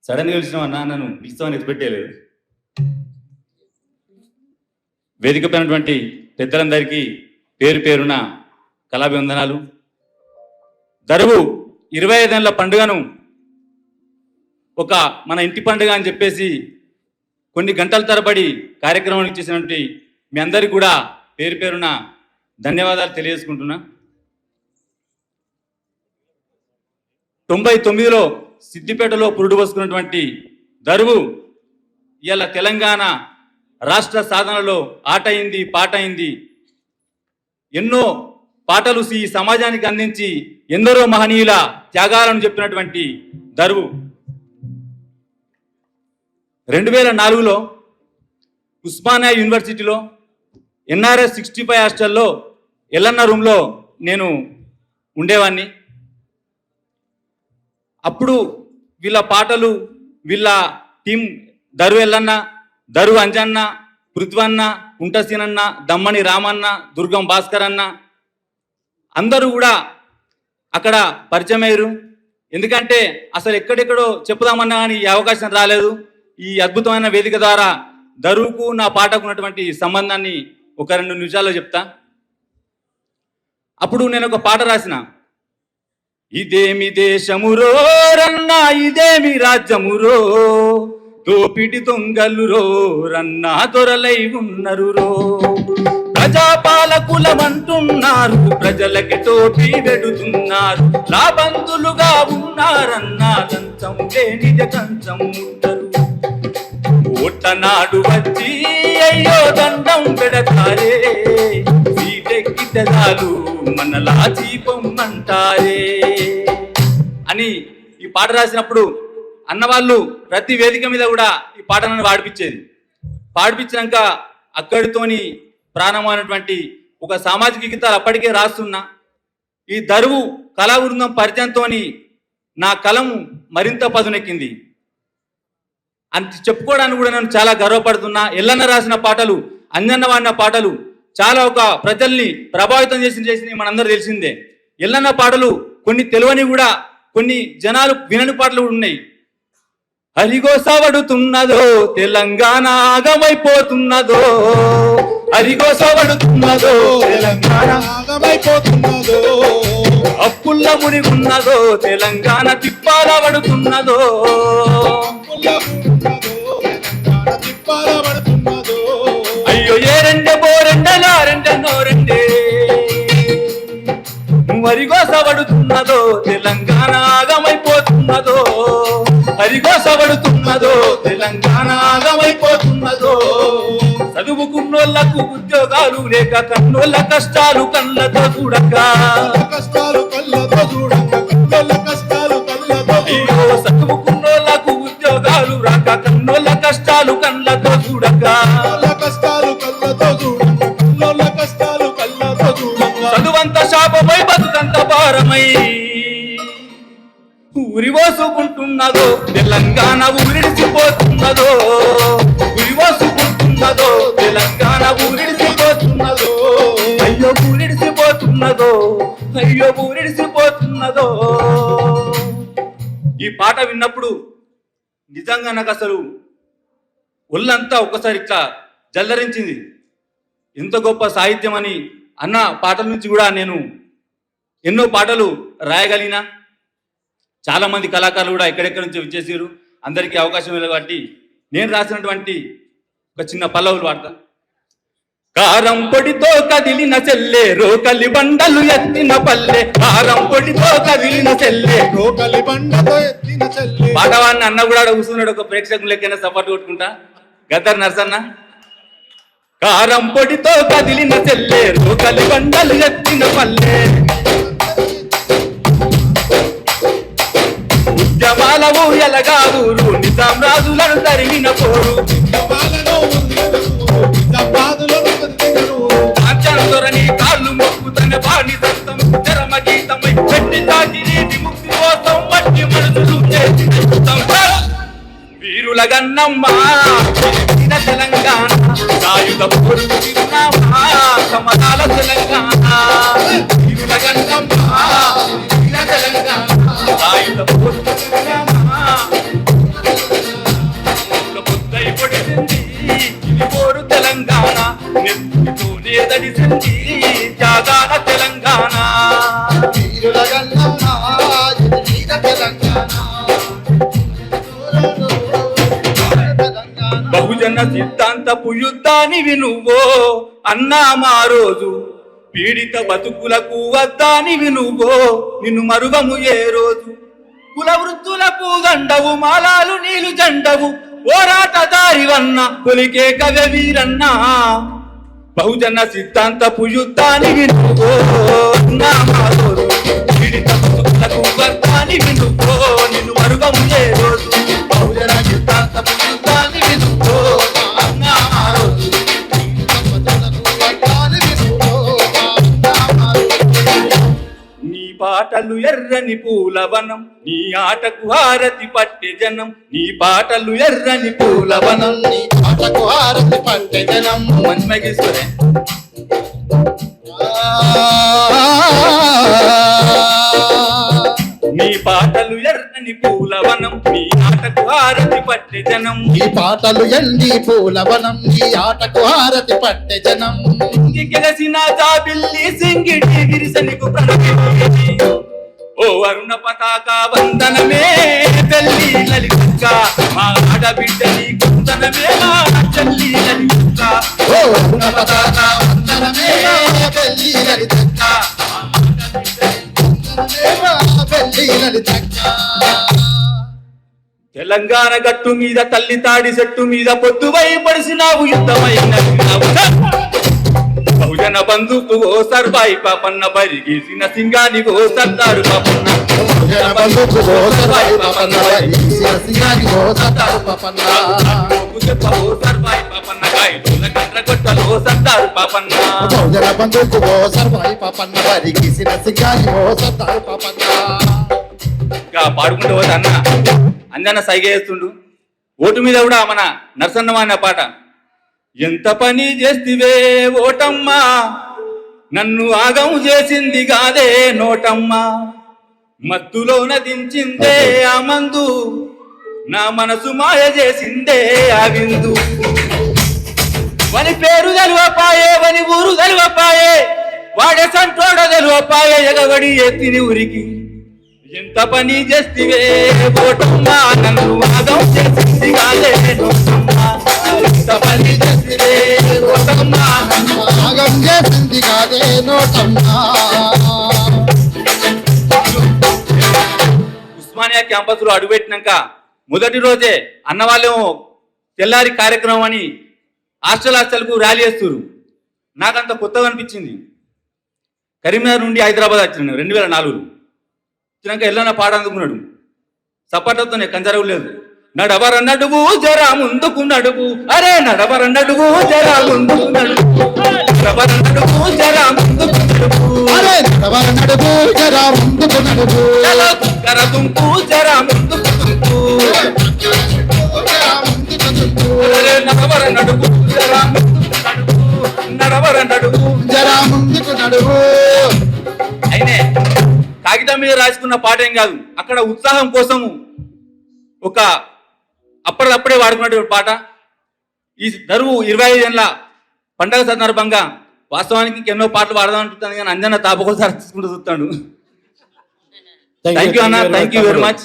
సడన్గా పిలిచినామన్నా, నన్ను పిలుస్తామని ఎక్స్పెక్ట్ చేయలేదు. వేదిక పైనటువంటి పెద్దలందరికీ పేరు పేరున కళాభివందనాలు. దరువు 25 ఏళ్ల పండుగను ఒక మన ఇంటి పండుగ అని చెప్పేసి కొన్ని గంటల తరబడి కార్యక్రమాలు ఇచ్చేసినటువంటి మీ అందరికీ కూడా పేరు పేరున ధన్యవాదాలు తెలియజేసుకుంటున్నా. 99లో సిద్దిపేటలో పురుడు పోసుకున్నటువంటి దరువు ఇలా తెలంగాణ రాష్ట్ర సాధనలో ఆట అయింది, పాట అయింది. ఎన్నో పాటలు ఈ సమాజానికి అందించి ఎందరో మహనీయుల త్యాగాలను చెప్పినటువంటి దరువు 2004లో ఉస్మానియా యూనివర్సిటీలో ఎన్ఆర్ఎస్ 65 హాస్టల్లో ఎల్లన్న రూమ్లో నేను ఉండేవాడిని. అప్పుడు వీళ్ళ పాటలు, వీళ్ళ టీం దరువు ఎల్లన్న, దరువు అంజన్న, పృథ్వన్న, కుంటసీనన్న, దమ్మని రామన్న, దుర్గం భాస్కర్ అన్న అందరూ కూడా అక్కడ పరిచయం అయ్యారు. ఎందుకంటే అసలు ఎక్కడెక్కడో చెప్పుదామన్నా కానీ ఈ అవకాశం రాలేదు. ఈ అద్భుతమైన వేదిక ద్వారా దరువుకు నా పాటకు ఉన్నటువంటి సంబంధాన్ని ఒక 2 నిమిషాల్లో చెప్తా. అప్పుడు నేను ఒక పాట రాసిన, ఇదేమి దేశమురో రన్నా, ఇదేమి రాజ్యమురో, దోపిడి దొంగలురో రన్నా, దొరలై ఉన్నరురో, ప్రజాపాలకులమంటున్నారు, ప్రజలకి టోపీ వెడుతున్నారు, లాబంతులుగా ఉన్నారన్నా, లంచం లేనిద కంచం ఉండరు, ఓట్లనాడు వచ్చి అయ్యో దండం పెడతారే, సీటెక్కితే చాలు మనలా జీపమ్మంటారే అని ఈ పాట రాసినప్పుడు అన్నవాళ్ళు ప్రతి వేదిక మీద కూడా ఈ పాట నన్ను పాడిపించాక అక్కడితోని ప్రారంభమైనటువంటి ఒక సామాజిక గీతాలు అప్పటికే రాస్తున్నా. ఈ దరువు కళా బృందం పరిచయంతో నా కలం మరింత పదునెక్కింది అని చెప్పుకోవడానికి కూడా నేను చాలా గర్వపడుతున్నా. ఎల్లన్న రాసిన పాటలు, అంజన్న వాడిన పాటలు చాలా ఒక ప్రజల్ని ప్రభావితం చేసి మనందరూ తెలిసిందే. ఎల్లన్న పాటలు కొన్ని తెలియని కూడా, కొన్ని జనాలు వినని పాటలు కూడా ఉన్నాయి. హరిగోసవడుతున్నదో తెలంగాణ ఆగమైపోతున్నదో, హరిగోసవడుతున్నదో తెలంగాణ ఆగమైపోతున్నదో, అప్పుల్ల మునిగున్నదో తెలంగాణ తిప్పాల పడుతున్నదో, అయ్యో ఏ రెండే బోరెండలా రెండెన్నో రెండే, హరిగోసవడుతున్నదో తెలంగాణ ఆగమైపోతున్నదో, హరిగోసవడుతున్నదో తెలంగాణ ఆగమైపోతున్నదో, చదువుకున్నోళ్లకు ఉద్యోగాలు లేక కన్నోళ్ళ కష్టాలు కళ్ళతో చూడక, అయ్యో చదువుకున్నోళ్లకు ఉద్యోగాలు రాక కన్నోళ్ళ కష్టాలు కళ్ళతో చూడక, చదువంత శాపమై బతుకంత భారమై, ఉరివోసుకుంటున్నదో తెలంగాణ ఊరిడిసిపోతున్నదో, ఉరివోసుకుంటున్నదో తెలంగాణ ఊరిడిసిపోతున్నదో, అయ్యో ఊరిడిసిపోతున్నదో, అయ్యో ఊరిడిసిపోతున్నదో. ఈ పాట విన్నప్పుడు నిజంగా నాకు అసలు ఒళ్ళంతా ఒక్కసారి ఇట్లా జల్లరించింది. ఎంత గొప్ప సాహిత్యం అని అన్న పాటల నుంచి కూడా నేను ఎన్నో పాటలు రాయగలిగిన. చాలా మంది కళాకారులు కూడా ఎక్కడెక్కడి నుంచి వచ్చేసారు. అందరికీ అవకాశం లేదు కాబట్టి నేను రాసినటువంటి ఒక చిన్న పల్లవులు వాడతా. కారం పొడితో కదిలిన చెల్లె రోకలి బండలు ఎత్తిన పల్లె, కారం పొడితో కదిలిన చెల్లె రోకలి బండతో ఎత్తిన చెల్లె. పాటవాడిని అన్న కూడా కూర్చున్నాడు, ఒక ప్రేక్షకులు లెక్కన సపోర్ట్ కొట్టుకుంటా. గద్దర్ నర్సన్న. కారం పొడితో కదిలిన చెల్లె రోకలి బండలు ఎత్తిన పల్లె, ఉద్యమాలవు ఎలగా ఊరు, నిజాం రాజులను తరిగిన పోరు, కాంచనదొరని కాళ్ళు మొక్కుతన బాణి దత్తం చరమ గీతమై పెట్టి తాకిరీటి ముక్తి కోసం మట్టి మనసులు చేసి వీరుల గన్నమ్మ తెలంగాణ, సాయుధ పొరుగు తిరునామా సమరాల తెలంగాణ, వీరుల గన్నమ్మ తెలంగాణ, సాయుధ పొరుగు తిరునామా బహుజన సిద్ధాంతపు యుద్ధానివి నువ్వో అన్నా మా రోజు పీడిత బతుకులకు వద్దానివి నువ్వో నిన్ను మరువము ఏ రోజు కుల వృత్తులకు గండవు మాలాలు నీలు జండవు పోరాటదారివన్న తొలికే కవి వీరన్నా బహుజన సిద్ధాంతపు యుద్ధానివి నువ్వో అన్నా మా రోజు పీడిత బతుకులకు వద్దానివి నువ్వో నిన్ను మరువము ఏ రోజు బహుజన సిద్ధాంతపు యుద్ధానివి నువ్వో అన్నా మా రోజు నీ పాటలు ఎర్రని పూలవనం నీ ఆటకు హారతి పట్టె జనం నీ పాటలు ఎర్రని పూలవనం నీ ఆటకు హారతి పట్టె జనం మంచి మైకేశ్వరే నీ పాటలు ఎర్రని పూలవనం నీ ఆటకు హారతి పట్టె జనం ఈ పాటలు ఎండి పూలవనం ఈ ఆటకు హారతి పట్టె జనం గెలసిన జాబిల్లి సింగిటి గిరిసనికు ప్రణమిల్లి ఓ అరుణ పతాక వందనమే తల్లి లలిత మా ఆడబిడ్డ నీ కుందనమే మా తల్లి లలిత ఓ అరుణ పతాక వందనమే పెళ్లి లలితక్క పెళ్లి లలితక్క తెలంగాణ గట్టు మీద తల్లి తాడి చెట్టు మీద పొద్దువై పడిసినావు యుద్ధమైన బహుజన బంధుకు ఓ సర్వాయి పాపన్న బరిగేసిన సింగాని ఓ సర్దారు పాపన్న బహుజన బంధుకు ఓ సర్వాయి పాపన్న బరిగేసిన సింగాని ఓ సర్దారు పాపన్న ఓ సర్వాయి పాపన్న గాయల కండ్ర కొట్టలో సర్దారు పాపన్న బహుజన బంధుకు ఓ సర్వాయి పాపన్న బరిగేసిన సింగాని ఓ సర్దారు పాపన్న ఇంకా పాడుకుంటూ పోతే అన్న అంజన్న సైగ చేస్తుండు ఓటు మీద కూడా మన నరసన్నమా అనే పాట ఎంత పని చేస్తివే ఓటమ్మా నన్ను ఆగం చేసింది కాదే నోటమ్మా మత్తులోన దించిందే ఆ మందు నా మనసు మాయ చేసిందే ఆ విందు వని పేరు తెలవపాయే వని ఊరు తెలవపాయే వాడే సంటోడ తెలవపాయే ఎగబడి ఎత్తిని ఊరికి ఎంత పని చేస్తివే ఓటమ్మా నన్ను ఆగం చేసింది కాదే నోటమ్మా ఎంత పని చేస్తివే ఓటమ్మా నన్ను ఆగం చేసింది కాదే నోటమ్మా ఉస్మానియా క్యాంపస్ లో అడుగుపెట్టినాక మొదటి రోజే అన్నవాళ్ళేమో తెల్లారి కార్యక్రమం అని హాస్టల్కు ర్యాలీ చేస్తారు నాకంత కొత్తగా అనిపించింది కరీంనగర్ నుండి హైదరాబాద్ వచ్చిన 2004 వచ్చినాక ఎల్లన్న పాట అందుకున్నాడు సపాటతోనే కంజరవు లేదు నడవర నడువు జరా ముందుకు నడువు అరే నడవర నడువు జరా ముందుకు నడువు నడవర నడువు జరా ముందుకు నడువు అరే నడవర నడువు జరా ముందుకు నడువు కర దుంపు జరా ముందుకు దుంపు అరే నడవర నడువు జరా ముందుకు నడువు నడవర నడువు జరా ముందుకు నడువు అయినే కాగితం మీద రాసుకున్న పాట ఏం కాదు అక్కడ ఉత్సాహం కోసము ఒక అప్పటిదప్పుడే వాడుకున్నటువంటి పాట ఈ దరువు 25 ఏళ్ళ పండగ సందర్భంగా వాస్తవానికి ఎన్నో పాటలు వాడదాం అనుకుంటాను కానీ అంజన్న తాపకోసారి తీసుకుంటూ చూస్తాడు థ్యాంక్ యూ అన్న థ్యాంక్ యూ వెరీ మచ్